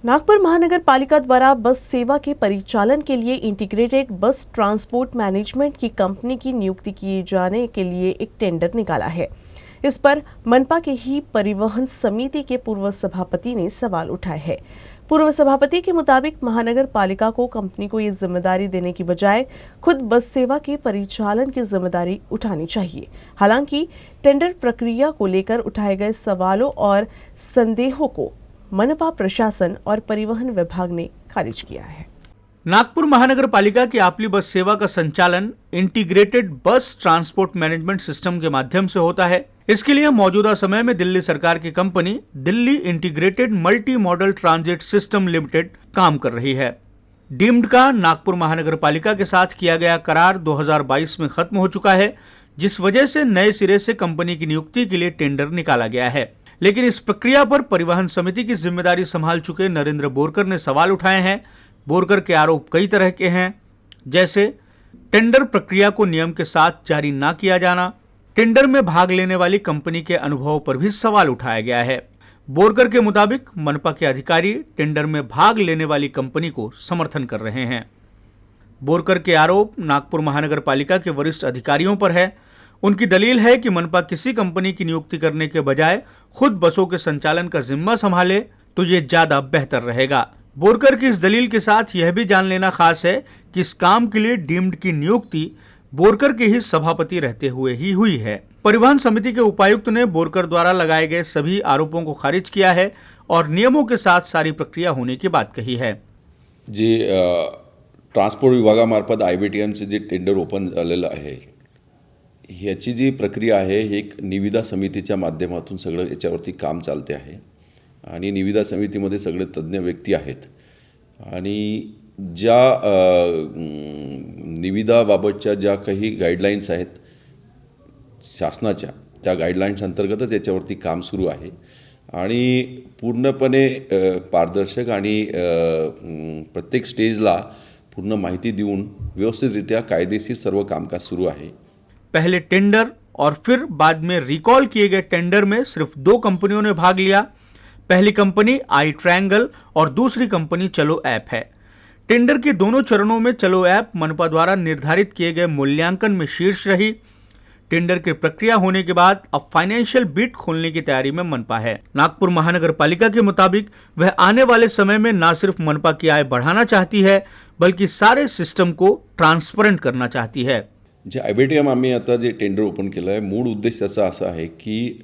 नागपुर महानगर पालिका द्वारा बस सेवा के परिचालन के लिए इंटीग्रेटेड बस ट्रांसपोर्ट मैनेजमेंट की कंपनी की नियुक्ति किए जाने के लिए एक टेंडर निकाला है। इस पर मनपा के ही परिवहन समिति के पूर्व सभापति ने सवाल उठाए हैं। पूर्व सभापति के मुताबिक महानगर पालिका को कंपनी को ये जिम्मेदारी देने की बजाय खुद बस सेवा के परिचालन की जिम्मेदारी उठानी चाहिए। हालांकि टेंडर प्रक्रिया को लेकर उठाए गए सवालों और संदेहों को मनपा प्रशासन और परिवहन विभाग ने खारिज किया है। नागपुर महानगर पालिका की आपली बस सेवा का संचालन इंटीग्रेटेड बस ट्रांसपोर्ट मैनेजमेंट सिस्टम के माध्यम से होता है। इसके लिए मौजूदा समय में दिल्ली सरकार की company Delhi integrated multi modal transit system limited काम कर रही है। डीम्ड का नागपुर महानगर पालिका के साथ किया गया करार 2022 में खत्म हो चुका है, जिस वजह से नए सिरे से कंपनी की नियुक्ति के लिए टेंडर निकाला गया है। लेकिन इस प्रक्रिया पर परिवहन समिति की जिम्मेदारी संभाल चुके नरेंद्र बोरकर ने सवाल उठाए हैं। बोरकर के आरोप कई तरह के हैं, जैसे टेंडर प्रक्रिया को नियम के साथ जारी ना किया जाना, टेंडर में भाग लेने वाली कंपनी के अनुभवों पर भी सवाल उठाया गया है। बोरकर के मुताबिक मनपा के अधिकारी टेंडर में भाग लेने वाली कंपनी को समर्थन कर रहे हैं। बोरकर के आरोप नागपुर महानगर पालिका के वरिष्ठ अधिकारियों पर है। उनकी दलील है कि मनपा किसी कंपनी की नियुक्ति करने के बजाय खुद बसों के संचालन का जिम्मा संभाले तो ये ज्यादा बेहतर रहेगा। बोरकर की इस दलील के साथ यह भी जान लेना खास है कि इस काम के लिए डीम्ड की नियुक्ति बोरकर के ही सभापति रहते हुए ही हुई है। परिवहन समिति के उपायुक्त ने बोरकर द्वारा लगाए गए सभी आरोपों को खारिज किया है और नियमों के साथ सारी प्रक्रिया होने की बात कही है। जी ट्रान्सपोर्ट विभागामार्फत IBTMचे जे टेंडर ओपन झालेलं आहे, ह्याची जी प्रक्रिया आहे ही एक निविदा समितीच्या माध्यमातून सगळं याच्यावरती काम चालते आहे आणि निविदा समितीमध्ये सगळे तज्ञ व्यक्ती आहेत आणि ज्या निविदाबाबतच्या ज्या काही गाईडलाईन्स आहेत शासनाच्या, त्या गाईडलाईन्स अंतर्गतच याच्यावरती काम सुरू आहे आणि पूर्णपणे पारदर्शक आणि प्रत्येक स्टेजला पूर्ण माहिती देऊन व्यवस्थितरित्या कायदेशीर सर्व कामकाज सुरू आहे। पहले टेंडर और फिर बाद में रिकॉल किए गए टेंडर में सिर्फ 2 कंपनियों ने भाग लिया। पहली कंपनी आई ट्रायंगल और दूसरी कंपनी चलो ऐप है। टेंडर के दोनों चरणों में चलो ऐप मनपा द्वारा निर्धारित किए गए मूल्यांकन में शीर्ष रही। टेंडर की प्रक्रिया होने के बाद अब फाइनेंशियल बिड खोलने की तैयारी में मनपा है। नागपुर महानगर पालिका के मुताबिक वह आने वाले समय में न सिर्फ मनपा की आय बढ़ाना चाहती है बल्कि सारे सिस्टम को ट्रांसपेरेंट करना चाहती है। जे IBTM आम्ही आता जे टेंडर ओपन केलं आहे, मूळ उद्देश त्याचा असा आहे की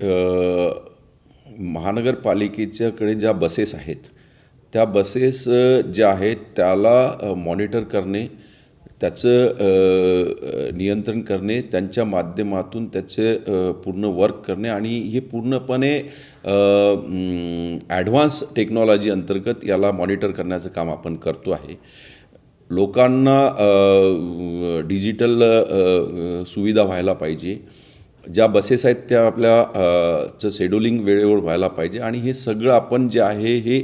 महानगरपालिकेच्याकडे ज्या बसेस आहेत त्या बसेस ज्या आहेत त्याला मॉनिटर करणे, त्याचं नियंत्रण करणे, त्यांच्या माध्यमातून त्याचे पूर्ण वर्क करणे आणि हे पूर्णपणे ॲडव्हान्स टेक्नॉलॉजी अंतर्गत याला मॉनिटर करण्याचं काम आपण करतो आहे। लोकांना डिजिटल सुविधा व्हायला पाहिजे, ज्या बसेस आहेत त्या आपल्या शेड्यूलिंग वेळेवर व्हायला पाहिजे आणि हे सगळं आपण जे आहे हे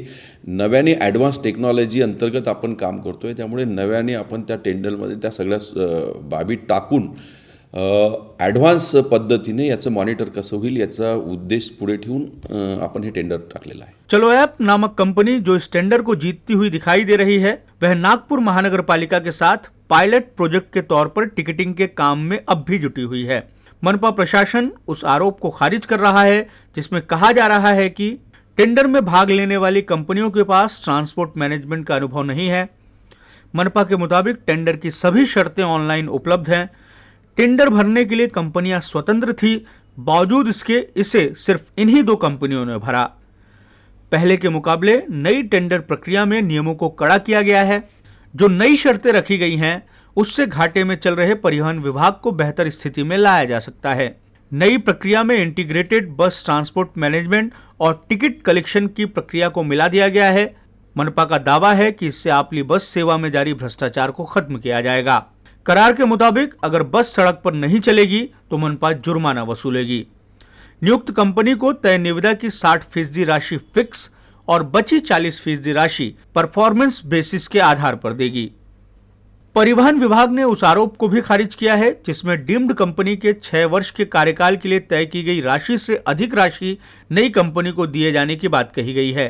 नव्याने ॲडव्हान्स टेक्नॉलॉजी अंतर्गत आपण काम करतो आहे। त्यामुळे नव्याने आपण त्या टेंडरमध्ये त्या सगळ्या बाबी टाकून ॲडव्हान्स पद्धतीने याचं मॉनिटर कसं होईल याचा उद्देश पुढे ठेवून आपण हे टेंडर टाकलेलं आहे। चलो ऐप नामक कंपनी जो इस टेंडर को जीतती हुई दिखाई दे रही है, वह नागपुर महानगर पालिका के साथ पायलट प्रोजेक्ट के तौर पर टिकटिंग के काम में अब भी जुटी हुई है। मनपा प्रशासन उस आरोप को खारिज कर रहा है जिसमें कहा जा रहा है कि टेंडर में भाग लेने वाली कंपनियों के पास ट्रांसपोर्ट मैनेजमेंट का अनुभव नहीं है। मनपा के मुताबिक टेंडर की सभी शर्तें ऑनलाइन उपलब्ध हैं। टेंडर भरने के लिए कंपनियां स्वतंत्र थी, बावजूद इसके इसे सिर्फ इन्हीं 2 कंपनियों ने भरा। पहले के मुकाबले नई टेंडर प्रक्रिया में नियमों को कड़ा किया गया है। जो नई शर्तें रखी गई हैं उससे घाटे में चल रहे परिवहन विभाग को बेहतर स्थिति में लाया जा सकता है। नई प्रक्रिया में इंटीग्रेटेड बस ट्रांसपोर्ट मैनेजमेंट और टिकट कलेक्शन की प्रक्रिया को मिला दिया गया है। मनपा का दावा है कि इससे आपली बस सेवा में जारी भ्रष्टाचार को खत्म किया जाएगा। करार के मुताबिक अगर बस सड़क पर नहीं चलेगी तो मनपा जुर्माना वसूलेगी। नियुक्त कंपनी को तय निविदा की 60% राशि फिक्स और बची 40% राशि परफॉर्मेंस बेसिस के आधार पर देगी। परिवहन विभाग ने उस आरोप को भी खारिज किया है जिसमें डीम्ड कंपनी के 6 वर्ष के कार्यकाल के लिए तय की गई राशि से अधिक राशि नई कंपनी को दिए जाने की बात कही गई है।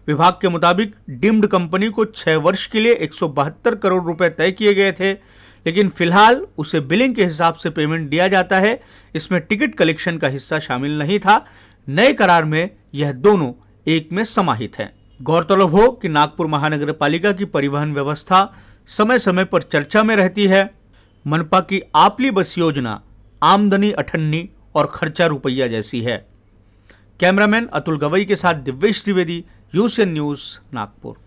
विभाग के मुताबिक डीम्ड कंपनी को 6 वर्ष के लिए 172 करोड़ रुपए तय किए गए थे, लेकिन फिलहाल उसे बिलिंग के हिसाब से पेमेंट दिया जाता है। इसमें टिकट कलेक्शन का हिस्सा शामिल नहीं था। नए करार में यह दोनों एक में समाहित हैं। गौरतलब हो कि नागपुर महानगर पालिका की परिवहन व्यवस्था समय समय पर चर्चा में रहती है। मनपा की आपली बस योजना आमदनी अठन्नी और खर्चा रुपया जैसी है। कैमरामैन अतुल गवई के साथ दिव्येश द्विवेदी, यूसीएन न्यूज, नागपुर।